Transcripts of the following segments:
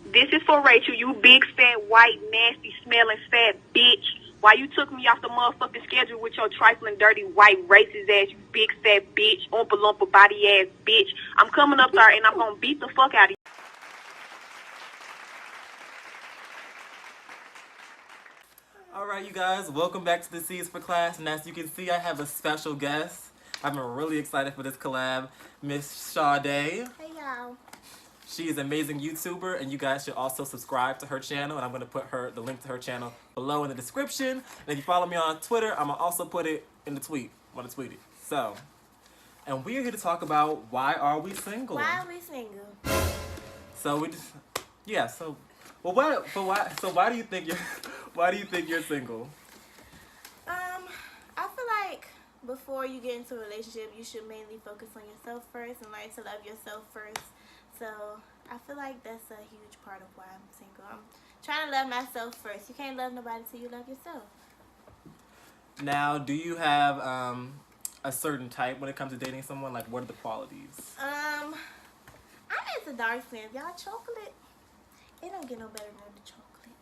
This is for Rachel, you big, fat, white, nasty, smelling, fat bitch. Why you took me off the motherfucking schedule with your trifling, dirty, white, racist ass, you big, fat bitch, oompa loompa body ass bitch. I'm coming up there and I'm gonna beat the fuck out of you. Alright, you guys, welcome back to the C's for Class, and as you can see, I have a special guest. I've been really excited for this collab, Miss Sade. Hey, y'all. She is an amazing YouTuber, and you guys should also subscribe to her channel, and I'm going to put the link to her channel below in the description. And if you follow me on Twitter, I'm going to also put it in the tweet. I'm going to tweet it. So, and we're here to talk about why are we single? Why are we single? So we just, yeah. So, well, why do you think you're single? I feel like before you get into a relationship, you should mainly focus on yourself first and learn to love yourself first. So I feel like that's a huge part of why I'm single. I'm trying to love myself first. You can't love nobody till you love yourself. Now, do you have a certain type when it comes to dating someone? Like, what are the qualities? I'm into dark skins. Y'all, chocolate, it don't get no better than the chocolate.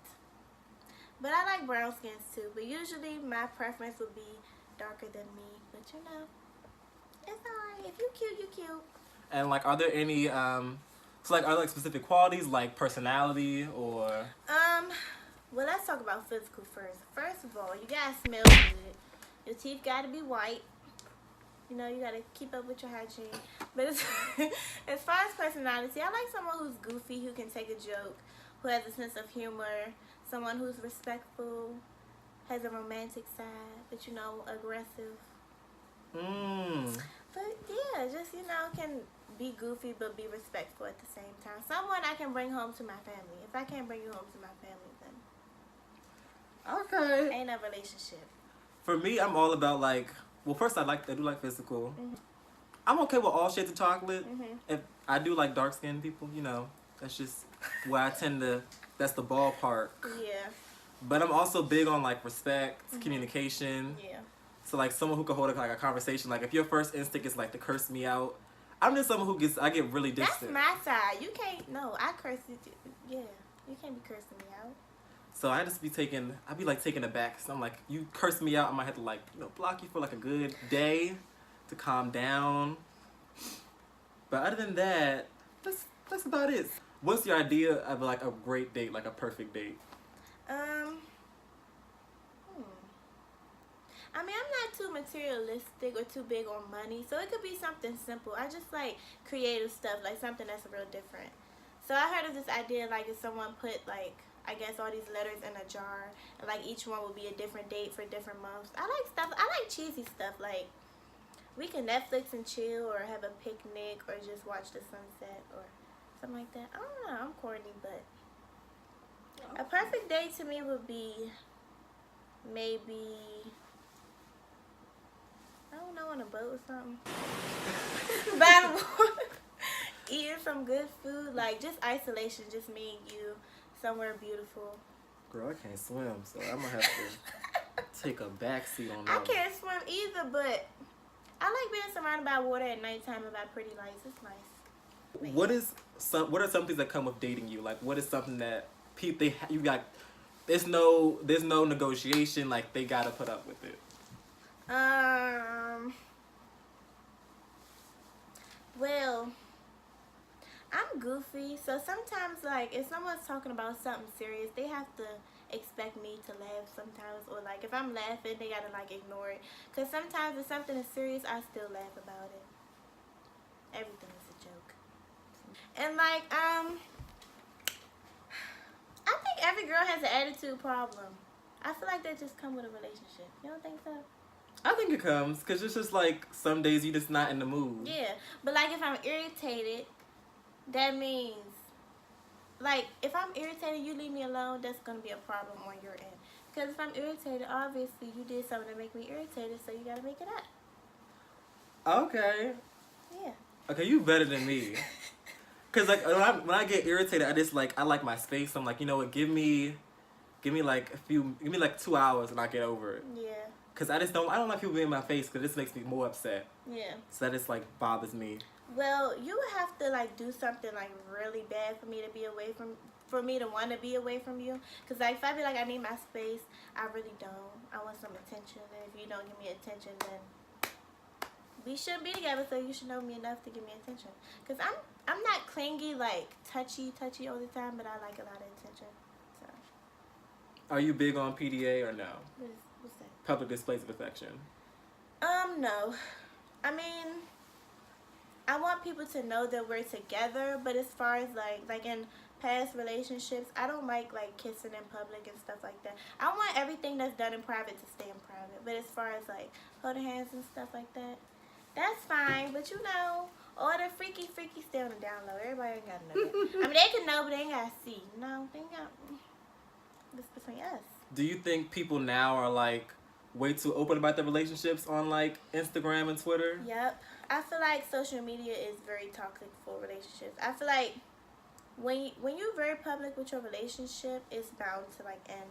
But I like brown skins too. But usually my preference would be darker than me. But you know, it's alright. If you cute, you cute. And like, are there any are there specific qualities like personality or? Well, let's talk about physical first. First of all, you gotta smell good. Your teeth gotta be white. You know, you gotta keep up with your hygiene. But as far as personality, I like someone who's goofy, who can take a joke, who has a sense of humor, someone who's respectful, has a romantic side, but you know, aggressive. But yeah, just, you know, can be goofy but be respectful at the same time. Someone I can bring home to my family. If I can't bring you home to my family, then okay, ain't a relationship. For me, I'm all about like. Well, first I do like physical. I'm okay with all shades of chocolate. If I do like dark skinned people, you know, that's just where I tend to. That's the ballpark. Yeah. But I'm also big on like respect, communication. Yeah. So like someone who can hold like a conversation. Like if your first instinct is like to curse me out, I'm just someone who I get really distant. That's my side. You can't. No, I curse you. Yeah, you can't be cursing me out. So I just be I'd be like taken aback. So I'm like, you curse me out, I might have to like, you know, block you for like a good day to calm down. But other than that, that's about it. What's your idea of like a great date, like a perfect date? I mean, I'm not too materialistic or too big on money, so it could be something simple. I just like creative stuff, like something that's real different. So I heard of this idea, like if someone put like, I guess all these letters in a jar, and like each one would be a different date for different months. I like cheesy stuff, like we can Netflix and chill or have a picnic or just watch the sunset or something like that. I don't know, I'm corny, but a perfect date to me would be maybe, I don't know, on a boat or something. By the water, eating some good food, like just isolation, just me and you, somewhere beautiful. Girl, I can't swim, so I'm gonna have to take a backseat on that. I can't swim either, but I like being surrounded by water at nighttime and by pretty lights. It's nice. What are some things that come with dating you? Like, what is something that there's no negotiation, like they gotta put up with it? Well, I'm goofy, so sometimes like if someone's talking about something serious, they have to expect me to laugh sometimes, or like if I'm laughing, they gotta like ignore it, because sometimes if something is serious, I still laugh about it. Everything is a joke. And like I think every girl has an attitude problem. I feel like that just come with a relationship. You don't think so? I think it comes because it's just like some days you just not in the mood. Yeah, but like if I'm irritated, that means, like, if I'm irritated, you leave me alone, that's going to be a problem on your end. Because if I'm irritated, obviously you did something to make me irritated, so you got to make it up. Okay. Yeah. Okay, you better than me. Because, like, when I get irritated, I like my space. I'm like, you know what, give me like 2 hours and I get over it. Yeah. Because I don't like people being in my face because this makes me more upset. Yeah. So that just, like, bothers me. Well, you would have to, like, do something, like, really bad for me to be away from for me to want to be away from you. Because, like, if I be like, I need my space, I really don't. I want some attention. And if you don't give me attention, then we shouldn't be together. So you should know me enough to give me attention. Because I'm not clingy, like, touchy all the time, but I like a lot of attention. So. Are you big on PDA or no? What's that? Public displays of affection. No. I mean, I want people to know that we're together, but as far as like in past relationships, I don't like kissing in public and stuff like that. I want everything that's done in private to stay in private. But as far as like holding hands and stuff like that, that's fine. But you know, all the freaky stay on the down low. Everybody ain't gotta know that. I mean, they can know, but they ain't gotta see. No, they ain't got. It's between us. Do you think people now are like way too open about their relationships on like Instagram and Twitter? Yep. I feel like social media is very toxic for relationships. I feel like when you're very public with your relationship, it's bound to like end.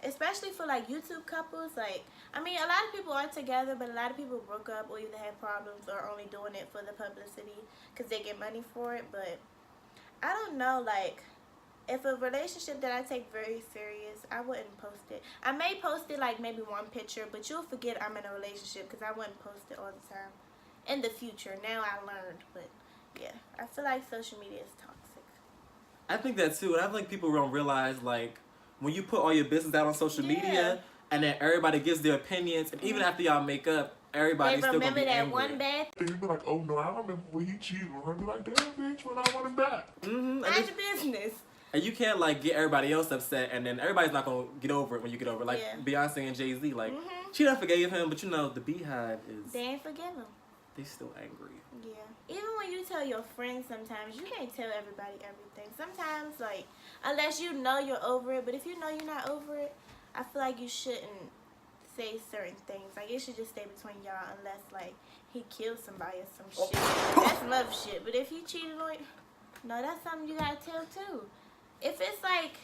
Especially for like YouTube couples. Like, I mean, a lot of people are together, but a lot of people broke up or either had problems or only doing it for the publicity because they get money for it. But I don't know, like, if a relationship that I take very serious, I wouldn't post it. I may post it like maybe one picture, but you'll forget I'm in a relationship because I wouldn't post it all the time. In the future, now I learned, but yeah, I feel like social media is toxic. I think that too, and I think people don't realize like when you put all your business out on social media, and then everybody gives their opinions, and even after y'all make up, everybody's still gonna be angry. Remember that one bad. And you be like, oh no, I remember when he cheated on her. Be like, damn bitch, when I want him back. Mm-hmm. Mind your business. And you can't like get everybody else upset, and then everybody's not gonna get over it when you get over it. Like Beyonce and Jay-Z, like she done forgave him, but you know the Beehive is. They ain't forgive him. They still angry. Yeah. Even when you tell your friends sometimes, you can't tell everybody everything. Sometimes, like, unless you know you're over it, but if you know you're not over it, I feel like you shouldn't say certain things. Like, it should just stay between y'all unless, like, he killed somebody or some shit. That's love shit. But if he cheated on you, no, that's something you gotta tell, too. If it's, like,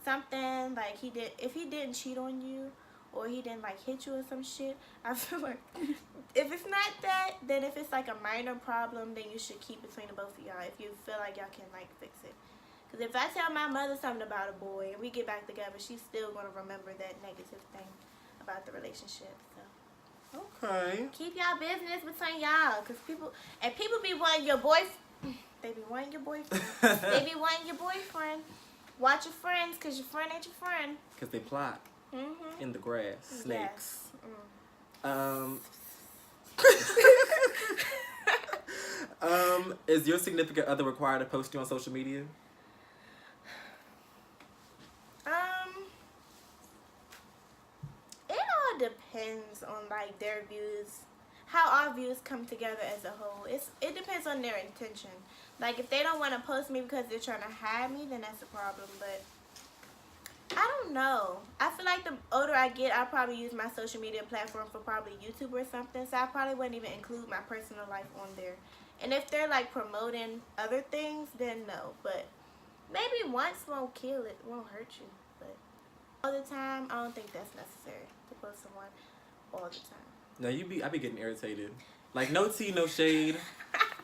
something, like, if he didn't cheat on you, or he didn't like hit you or some shit, I feel like if it's not that, then if it's like a minor problem, then you should keep between the both of y'all if you feel like y'all can like fix it. Because if I tell my mother something about a boy and we get back together, she's still going to remember that negative thing about the relationship. So okay, keep y'all business between y'all, because people be wanting your boyfriend. They be wanting your boyfriend. They be wanting your boyfriend. Watch your friends, because your friend ain't your friend. Because they plot. In the grass, snakes. Yes. Is your significant other required to post you on social media? It all depends on like their views, how our views come together as a whole. It depends on their intention. Like if they don't want to post me because they're trying to hide me, then that's a problem. But I don't know. I feel like the older I get, I'll probably use my social media platform for probably YouTube or something. So I probably wouldn't even include my personal life on there. And if they're like promoting other things, then no. But maybe once won't kill it, won't hurt you. But all the time, I don't think that's necessary to post someone all the time. No, I be getting irritated. Like no tea, no shade.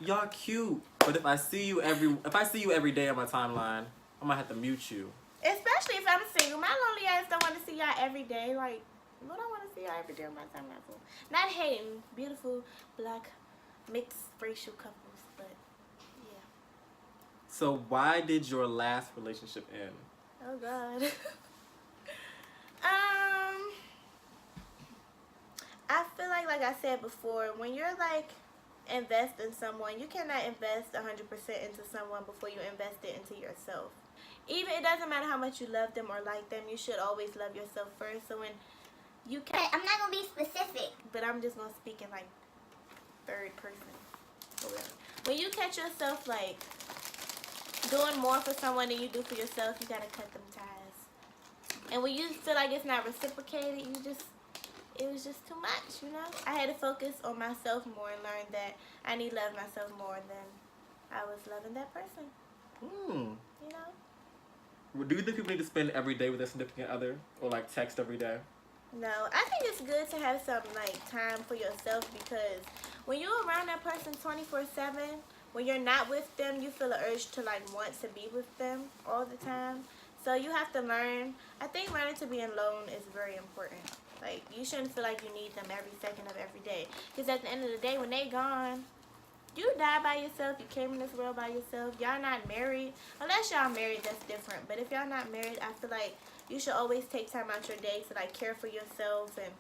Y'all cute. But if I see you every day on my timeline, I might have to mute you. Especially if I'm single. My lonely ass don't want to see y'all every day. Like, what I want to see y'all every day on my timeline for? Not hating. Beautiful, black, mixed racial couples. But, yeah. So why did your last relationship end? Oh, God. I feel like I said before, when you're, like, invest in someone, you cannot invest 100% into someone before you invest it into yourself. Even it doesn't matter how much you love them or like them, you should always love yourself first. So when you can, I'm not gonna be specific, but I'm just gonna speak in like third person or whatever. When you catch yourself like doing more for someone than you do for yourself, you gotta cut them ties. And when you feel like it's not reciprocated, it was just too much, you know? I had to focus on myself more and learn that I need to love myself more than I was loving that person. You know? Do you think people need to spend every day with their significant other? Or like text every day? No, I think it's good to have some like time for yourself, because when you're around that person 24/7, when you're not with them, you feel an urge to like want to be with them all the time. So you have to learn. I think learning to be alone is very important. Like, you shouldn't feel like you need them every second of every day. Because at the end of the day, when they gone, you die by yourself. You came in this world by yourself. Y'all not married. Unless y'all married, that's different. But if y'all not married, I feel like you should always take time out your day to like care for yourself and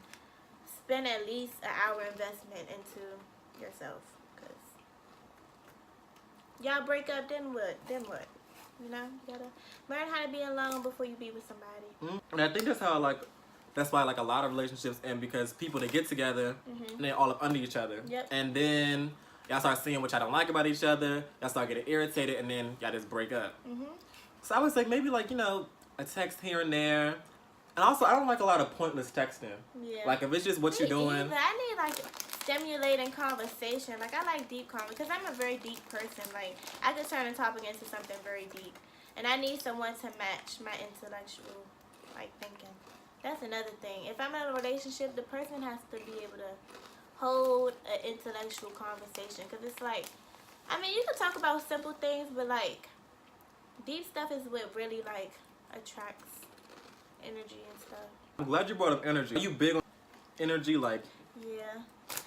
spend at least an hour investment into yourself. Because y'all break up, then what? Then what? You know, you gotta learn how to be alone before you be with somebody. And I think that's how like, that's why like a lot of relationships end, because people, they get together and they're all up under each other. Yep. And then y'all start seeing what y'all don't like about each other. Y'all start getting irritated, and then y'all just break up. So I was like, maybe like, you know, a text here and there. And also, I don't like a lot of pointless texting. Yeah. Like, if it's just what you're doing. Either. I need like stimulating conversation. Like, I like deep conversation because I'm a very deep person. Like, I could turn a topic into something very deep, and I need someone to match my intellectual like thinking. That's another thing. If I'm in a relationship, the person has to be able to hold an intellectual conversation, because it's like, I mean, you can talk about simple things, but like deep stuff is what really like attracts energy and stuff. I'm glad you brought up energy. Are you big on energy? Like, Yeah,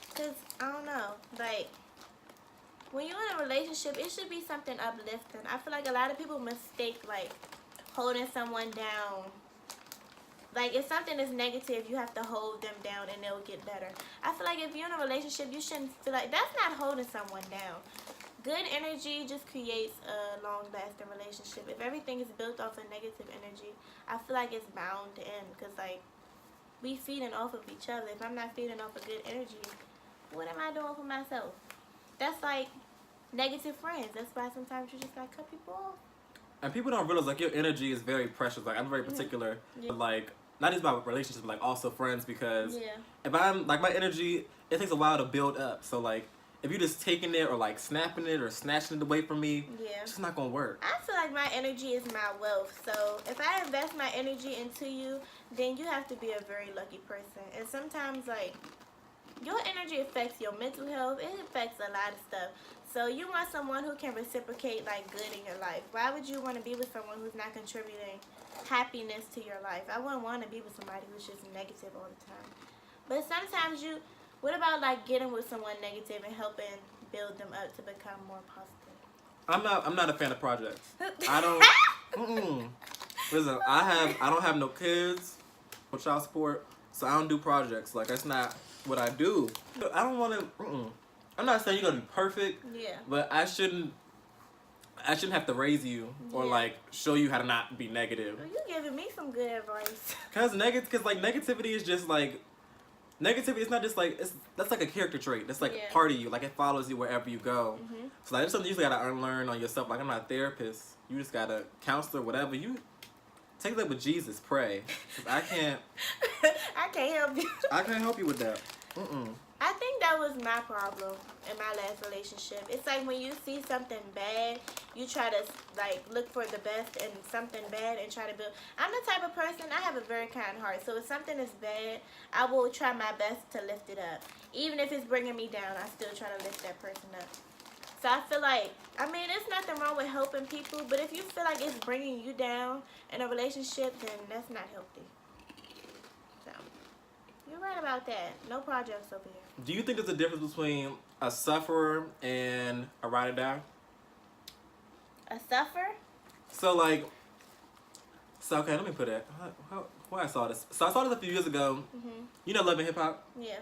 because I don't know, like when you're in a relationship, it should be something uplifting. I feel like a lot of people mistake like holding someone down. Like, if something is negative, you have to hold them down and they'll get better. I feel like if you're in a relationship, you shouldn't feel like, that's not holding someone down. Good energy just creates a long-lasting relationship. If everything is built off of negative energy, I feel like it's bound to end, because like, we feeding off of each other. If I'm not feeding off of good energy, what am I doing for myself? That's like negative friends. That's why sometimes you just gotta cut people off. and people don't realize like your energy is very precious. Like, I'm very particular. Yeah. But, like, not just about relationships, but like also friends, because Yeah. if I'm like, my energy, it takes a while to build up. So like, if you're just taking it or like snapping it or snatching it away from me, Yeah. it's just not gonna work. I feel like my energy is my wealth. So if I invest my energy into you, then you have to be a very lucky person. And sometimes like your energy affects your mental health. It affects a lot of stuff. So you want someone who can reciprocate like good in your life. Why would you want to be with someone who's not contributing happiness to your life? I wouldn't want to be with somebody who's just negative all the time. But sometimes you, what about like getting with someone negative and helping build them up to become more positive? I'm not a fan of projects. I don't. Listen, I don't have no kids, no child support, so I don't do projects. Like, that's not what I do. I don't want to. I'm not saying you're gonna be perfect. Yeah. But I shouldn't have to raise you or Yeah. like show you how to not be negative. Well, you giving me some good advice. Cause like negativity is just like, negativity is not just like, that's like a character trait. That's like Yeah. a part of you. Like, it follows you wherever you go. Mhm. So like, it's something you just gotta unlearn on yourself. Like, I'm not a therapist. You just gotta counselor, whatever. You take that with Jesus, pray. 'Cause I can't help you. I can't help you with that. I think that was my problem in my last relationship. It's like when you see something bad, you try to like look for the best in something bad and try to build. I'm the type of person, I have a very kind heart. So if something is bad, I will try my best to lift it up. Even if it's bringing me down, I still try to lift that person up. So I feel like, I mean, there's nothing wrong with helping people, but if you feel like it's bringing you down in a relationship, then that's not healthy. So, you're right about that. No projects over here. Do you think there's a difference between a sufferer and a ride or die? A suffer? So like, okay, let me put it. Where I saw this. So I saw this a few years ago. Mhm. You know, Love and Hip Hop. Yeah.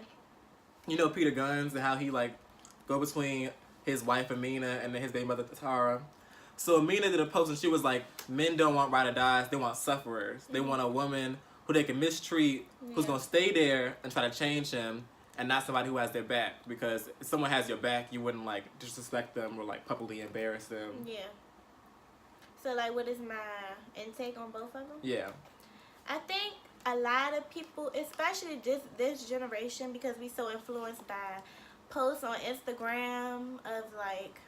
You know Peter Guns and how he like go between his wife Amina and then his baby mother Tara. So Amina did a post and she was like, men don't want ride or dies, they want sufferers. They want a woman who they can mistreat, who's Yeah. gonna stay there and try to change him, and not somebody who has their back. Because if someone has your back, you wouldn't like disrespect them or like publicly embarrass them. Yeah. So, like, what is my intake on both of them? Yeah. I think a lot of people, especially this generation, because we so influenced by posts on Instagram of, like,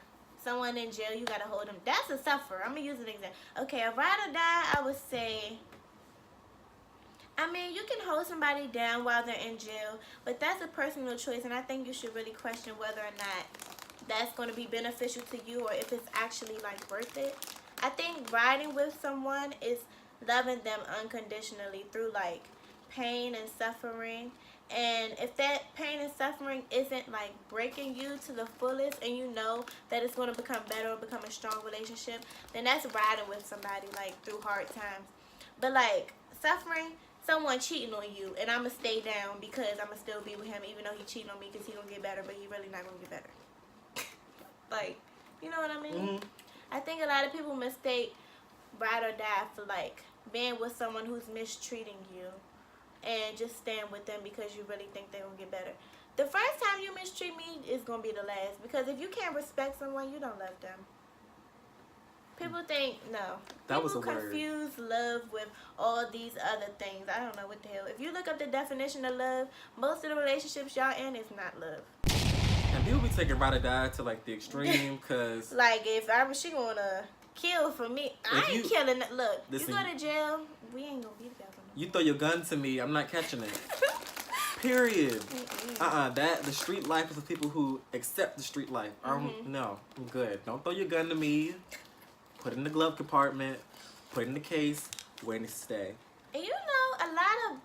someone in jail, you got to hold them. That's a sufferer. I'm going to use an example. Okay, a ride or die, I would say, I mean, you can hold somebody down while they're in jail, but that's a personal choice, and I think you should really question whether or not that's going to be beneficial to you, or if it's actually like worth it. I think riding with someone is loving them unconditionally through like pain and suffering. And if that pain and suffering isn't like breaking you to the fullest, and you know that it's going to become better or become a strong relationship, then that's riding with somebody like through hard times. But like suffering, someone cheating on you, and I'm going to stay down because I'm going to still be with him even though he cheating on me because he going to get better, but he really not going to get better. Like, you know what I mean? Mm-hmm. I think a lot of people mistake ride or die for like being with someone who's mistreating you, and just stand with them because you really think they're going to get better. The first time you mistreat me is going to be the last, because if you can't respect someone, you don't love them. People think, no. That was a People word. confuse love with all these other things. I don't know what the hell. If you look up the definition of love, most of the relationships y'all in is not love. And people be taking ride or die to like the extreme, cause Like if she gonna kill for me, I If ain't you- killing. Look, Listen, you go to jail, we ain't gonna be together. you throw your gun to me, I'm not catching it. Period. That the street life is for people who accept the street life. No, I'm good. Don't throw your gun to me. Put it in the glove compartment. Put it in the case. Where it needs to stay. And you know, a lot of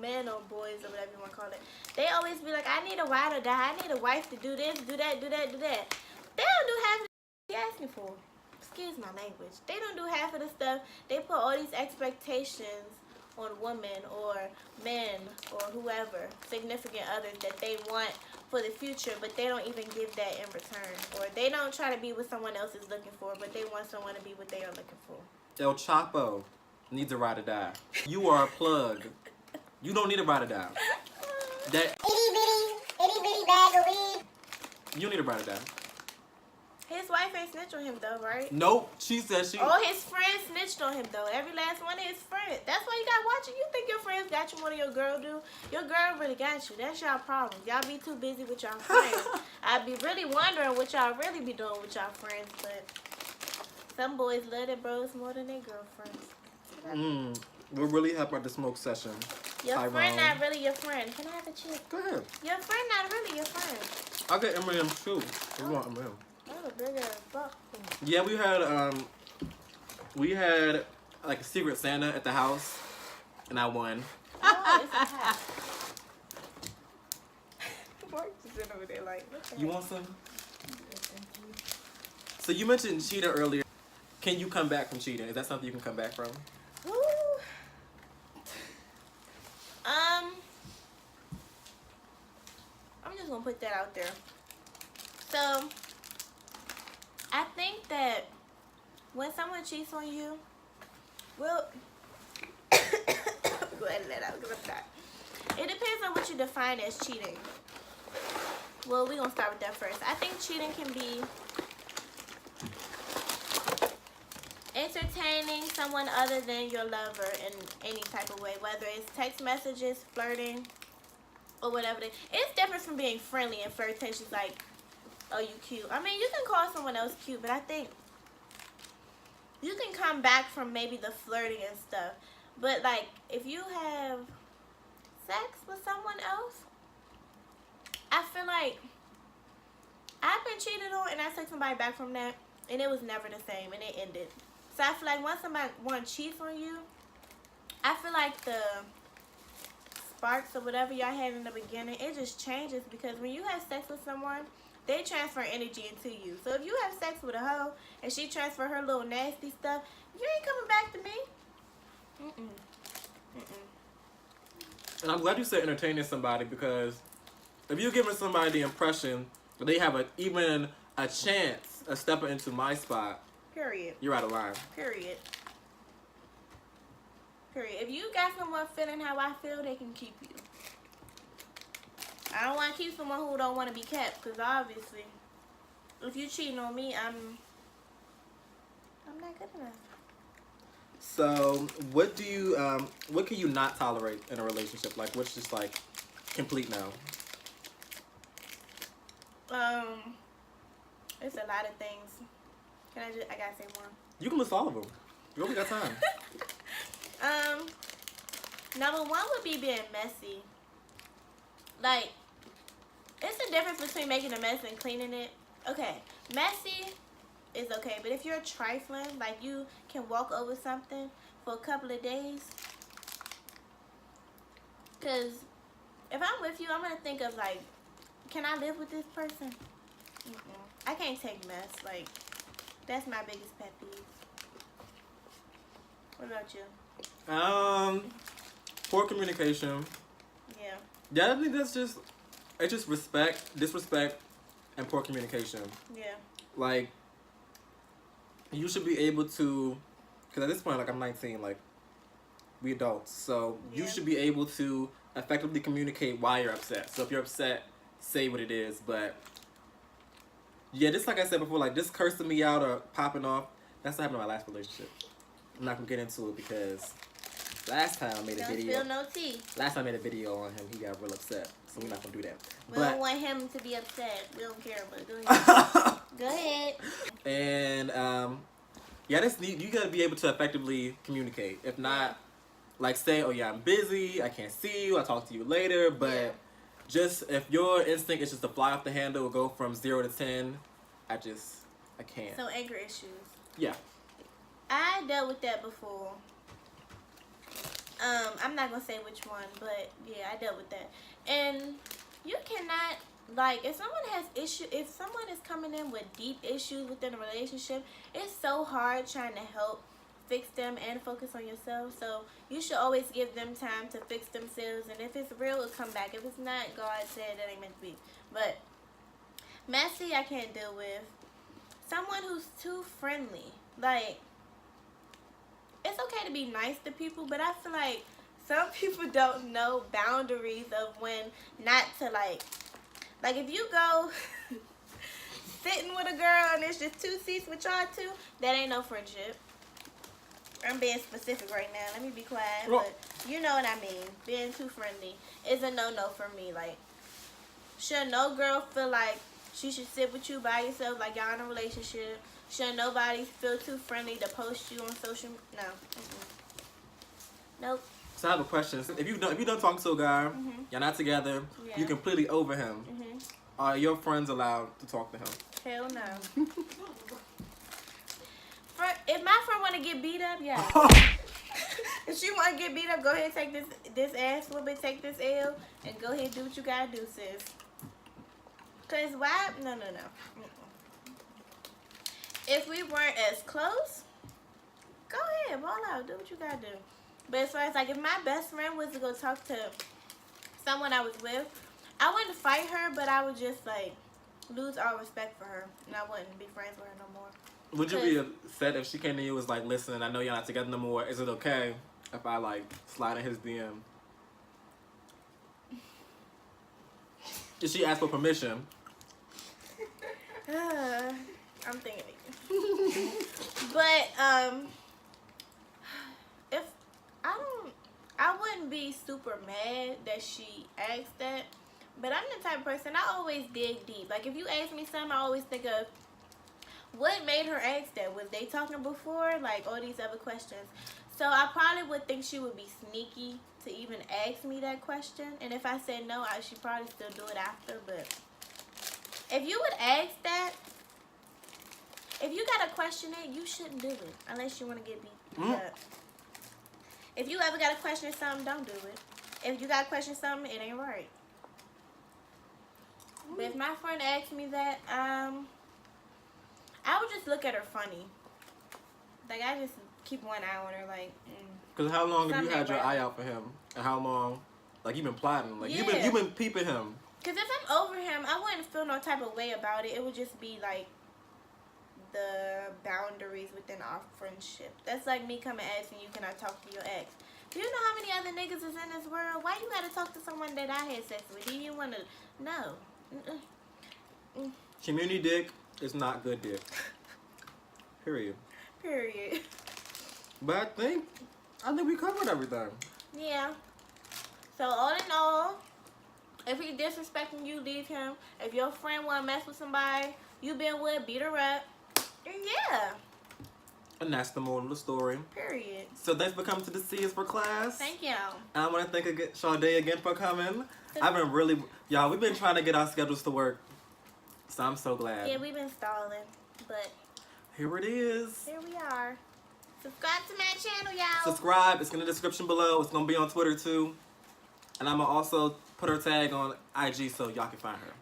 men or boys or whatever you want to call it, they always be like, I need a ride or die. I need a wife to do this, do that, do that, do that. They don't do half of the stuff you asking for. Excuse my language. They don't do half of the stuff. They put all these expectations on women or men or whoever, significant others, that they want for the future, but they don't even give that in return. Or they don't try to be what someone else is looking for, but they want someone to be what they are looking for. El Chapo needs a ride or die. You are a plug. You don't need a ride or die. That Itty bitty bag of weed. you don't need a ride or die. His wife ain't snitched on him though, right? Nope. She said she. All his friends snitched on him though. Every last one of his friends. That's why you gotta watch it. You think your friends got you more than your girl do? Your girl really got you. That's y'all problem. Y'all be too busy with y'all friends. I be really wondering what y'all really be doing with y'all friends, but some boys love their bros more than their girlfriends. We're really happy about the smoke session. Your Tyrone. friend not really your friend. Can I have a chip? Go ahead. Your friend not really your friend. I'll get M&M's too. If you want M&M. Oh, big ass buck. Yeah, we had like a secret Santa at the house, and I won. Oh, it's a hat. Mark just sitting over there like, what the You heck? want some? So you mentioned cheating earlier. Can you come back from cheating? Is that something you can come back from? Woo. I'm just gonna put that out there. So I think that when someone cheats on you, well, go ahead and let out because I'm tired. It depends on what you define as cheating. Well, we're gonna start with that first. I think cheating can be entertaining someone other than your lover in any type of way, whether it's text messages, flirting, or whatever. It's different from being friendly and flirtatious, like, oh, you cute. I mean, you can call someone else cute, but I think you can come back from maybe the flirting and stuff. But, like, if you have sex with someone else, I feel like I've been cheated on and I took somebody back from that, and it was never the same, and it ended. So I feel like once one cheats on you, I feel like the sparks or whatever y'all had in the beginning, it just changes, because when you have sex with someone, they transfer energy into you. So if you have sex with a hoe and she transfer her little nasty stuff, you ain't coming back to me. And I'm glad you said entertaining somebody, because if you're giving somebody the impression that they have even a chance of stepping into my spot, Period. you're out of line. Period. If you got someone feeling how I feel, they can keep you. I don't want to keep someone who don't want to be kept, because obviously, if you cheating on me, I'm not good enough. So, what can you not tolerate in a relationship? Like, what's just like complete now? It's a lot of things. I gotta say one. You can list all of them. You only got time. Number one would be being messy. Like, It's a difference between making a mess and cleaning it. Okay, messy is okay, but if you're trifling, like you can walk over something for a couple of days, because if I'm with you, I'm gonna think of like, can I live with this person? I can't take mess. Like, that's my biggest pet peeve. What about you? Poor communication. Yeah. Yeah, I think it's just disrespect, and poor communication. Yeah. Like, you should be able to, because at this point, like, I'm 19, like, we adults, so you should be able to effectively communicate why you're upset. So if you're upset, say what it is. But yeah, just like I said before, like, just cursing me out or popping off, that's what happened in my last relationship. I'm not gonna get into it because last time I made a video. Don't spill no tea. Last time I made a video on him, he got real upset. So we're not gonna do that. We don't want him to be upset. We don't care, but go ahead. Go ahead. And yeah, you gotta be able to effectively communicate. If not, like, say, oh yeah, I'm busy, I can't see you, I'll talk to you later. But just if your instinct is just to fly off the handle or go from 0 to 10, I can't. So anger issues. Yeah. I dealt with that before. I'm not gonna say which one, but yeah, I dealt with that. And you cannot, like, if someone is coming in with deep issues within a relationship, it's so hard trying to help fix them and focus on yourself. So you should always give them time to fix themselves, and if it's real, it'll come back. If it's not, God said that ain't meant to be. But messy, I can't deal with. Someone who's too friendly. Like, it's okay to be nice to people, but I feel like some people don't know boundaries of when not to, like if you go sitting with a girl and it's just 2 seats with y'all two, that ain't no friendship. I'm being specific right now. Let me be quiet, but you know what I mean. Being too friendly is a no-no for me. Like, should no girl feel like she should sit with you by yourself like y'all in a relationship? Should nobody feel too friendly to post you on social? No. Nope. So I have a question. If you don't talk to a guy, you're not together, you completely over him. Are your friends allowed to talk to him? Hell no. If my friend want to get beat up, yeah. If she want to get beat up, go ahead and take this ass whooping, take this L, and go ahead and do what you gotta do, sis. Cause why? No. If we weren't as close, go ahead, ball out, do what you gotta do. But as far as, like, if my best friend was to go talk to someone I was with, I wouldn't fight her, but I would just, like, lose all respect for her, and I wouldn't be friends with her no more. Would you be upset if she came to you and was like, listen, I know you're not together no more. Is it okay if I, like, slide in his DM? Did she ask for permission? I'm thinking it. But, if I wouldn't be super mad that she asked that. But I'm the type of person, I always dig deep. Like, if you ask me something, I always think of what made her ask that. Was they talking before? Like, all these other questions. So I probably would think she would be sneaky to even ask me that question. And if I said no, she'd probably still do it after. But if you would ask that, if you gotta question it, you shouldn't do it unless you want to get beat up. If you ever gotta question something, don't do it. If you gotta question something, it ain't right. But if my friend asked me that, I would just look at her funny. Like, I just keep one eye on her, like. Because how long have you had your eye out for him? And how long, like, you've been plotting? Like, you've been peeping him. Because if I'm over him, I wouldn't feel no type of way about it. It would just be, like, the boundaries within our friendship. That's like me coming asking you, can I talk to your ex? Do you know how many other niggas is in this world? Why you gotta talk to someone that I had sex with? Do you want to? No. Community dick is not good dick. Period. But I think we covered everything. Yeah. So all in all, if he disrespecting you, leave him. If your friend want to mess with somebody you been with, beat her up. And yeah. And that's the moral of the story. Period. So thanks for coming to the C is for class. Thank you. And I want to thank Sade again for coming. I've been really, y'all, we've been trying to get our schedules to work. So I'm so glad. Yeah, we've been stalling, but Here it is. here we are. Subscribe to my channel, y'all. Subscribe. It's in the description below. It's going to be on Twitter too. And I'm going to also put her tag on IG so y'all can find her.